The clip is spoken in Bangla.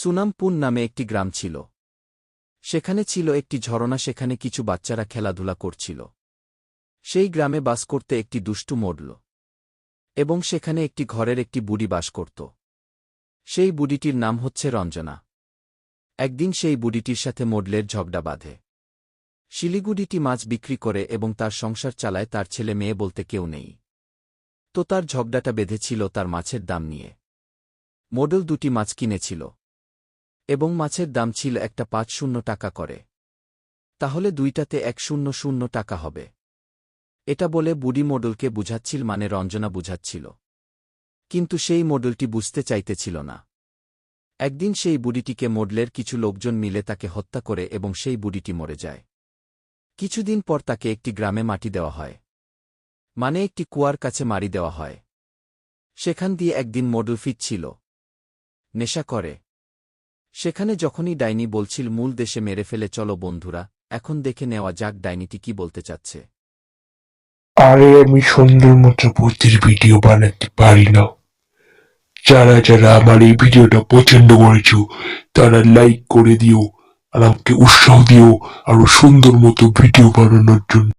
সুনামপুর নামে একটি গ্রাম ছিল। সেখানে ছিল একটি ঝরনা, সেখানে কিছু বাচ্চারা খেলাধুলা করছিল। সেই গ্রামে বাস করতে একটি দুষ্টু মোড়ল, এবং সেখানে একটি ঘরের একটি বুড়ি বাস করত। সেই বুড়িটির নাম হচ্ছে রঞ্জনা। একদিন সেই বুড়িটির সাথে মোডলের ঝগড়া বাঁধে। শিলিগুড়িটি মাছ বিক্রি করে এবং তার সংসার চালায়, তার ছেলে মেয়ে বলতে কেউ নেই। তো তার ঝগড়াটা বেঁধেছিল তার মাছের দাম নিয়ে। মোডল দুটি মাছ কিনেছিল এবং মাছের দাম ছিল একটা ৫০ টাকা করে। তাহলে দুইটাতে ১০০ টাকা হবে। এটা বলে বুড়ি মোডলকে বুঝাচ্ছিল, মানে রঞ্জনা বুঝাচ্ছিল, কিন্তু সেই মোডলটি বুঝতে চাইতেছিল না। একদিন সেই বুড়িটিকে মোডলের কিছু লোকজন মিলে তাকে হত্যা করে এবং সেই বুড়িটি মরে যায়। কিছুদিন পর তাকে একটি গ্রামে মাটি দেওয়া হয়, মানে একটি কুয়ার কাছে মারি দেওয়া হয়। সেখান দিয়ে একদিন মোডল ফিরছিল, নেশা করে। সেখানে যখনই ডাইনি বলছিল মূল দেশে মেরে ফেলে। চলো বন্ধুরা, এখন দেখে নেওয়া যাক ডাইনিটি কি বলতে চাচ্ছে। আরে আমি সুন্দর মতো ভূতের ভিডিও বানাতে পারি না। যারা যারা আমার এই ভিডিওটা পছন্দ করেছো তারা লাইক করে দিও আর আমাকে উৎসাহ দিও আরো সুন্দর মতো ভিডিও বানানোর জন্য।